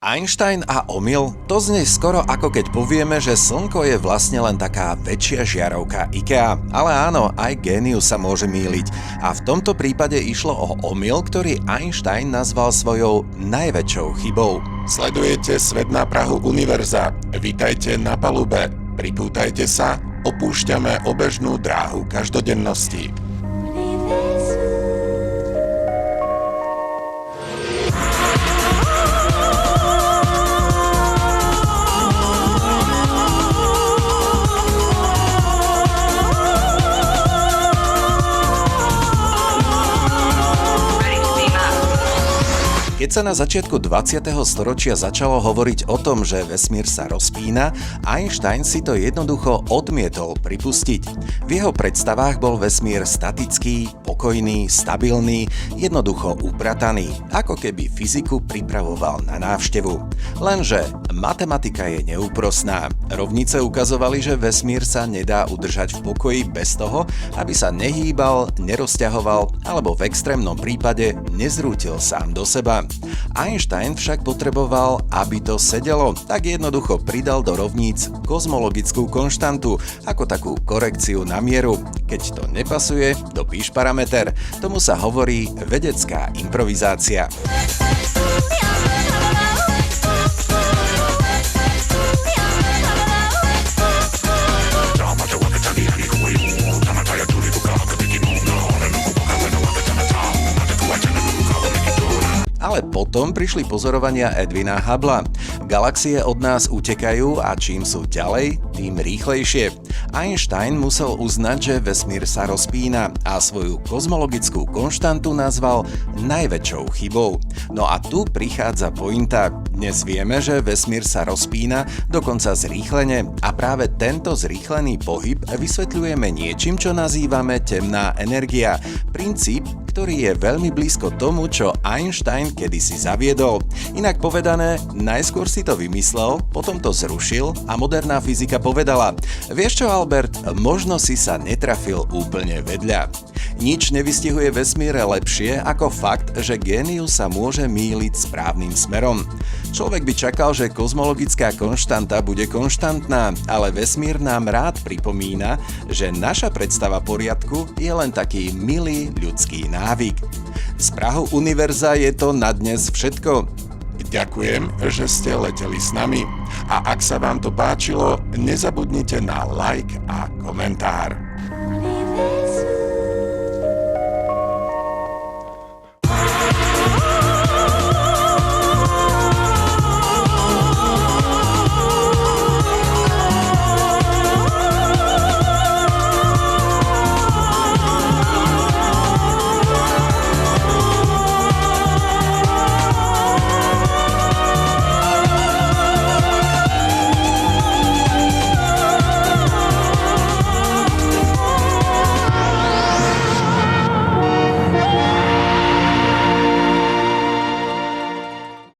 Einstein a omyl? To znie skoro ako keď povieme, že Slnko je vlastne len taká väčšia žiarovka IKEA. Ale áno, aj génius sa môže mýliť. A v tomto prípade išlo o omyl, ktorý Einstein nazval svojou najväčšou chybou. Sledujete Svet na prahu univerza. Vítajte na palube. Pripútajte sa, opúšťame obežnú dráhu každodennosti. Keď sa na začiatku 20. storočia začalo hovoriť o tom, že vesmír sa rozpína, Einstein si to jednoducho odmietol pripustiť. V jeho predstavách bol vesmír statický, pokojný, stabilný, jednoducho uprataný, ako keby fyziku pripravoval na návštevu. Lenže matematika je neúprosná. Rovnice ukazovali, že vesmír sa nedá udržať v pokoji bez toho, aby sa nehýbal, nerozťahoval alebo v extrémnom prípade nezrútil sám do seba. Einstein však potreboval, aby to sedelo, tak jednoducho pridal do rovníc kozmologickú konštantu ako takú korekciu na mieru. Keď to nepasuje, dopíš parameter. Tomu sa hovorí vedecká improvizácia. Ale potom prišli pozorovania Edwina Hubbla. Galaxie od nás utekajú a čím sú ďalej, tým rýchlejšie. Einstein musel uznať, že vesmír sa rozpína a svoju kozmologickú konštantu nazval najväčšou chybou. No a tu prichádza pointa. Dnes vieme, že vesmír sa rozpína, dokonca zrýchlene, a práve tento zrýchlený pohyb vysvetľujeme niečím, čo nazývame temná energia. Princíp, ktorý je veľmi blízko tomu, čo Einstein kedysi zaviedol. Inak povedané, najskôr si to vymyslel, potom to zrušil a moderná fyzika povedala: vieš čo, Albert, možno si sa netrafil úplne vedľa. Nič nevystihuje vesmíre lepšie ako fakt, že génius sa môže mýliť správnym smerom. Človek by čakal, že kozmologická konštanta bude konštantná, ale vesmír nám rád pripomína, že naša predstava poriadku je len taký milý ľudský návyk. Z prahu univerza je to na dnes všetko. Ďakujem, že ste leteli s nami. A ak sa vám to páčilo, nezabudnite na like a komentár.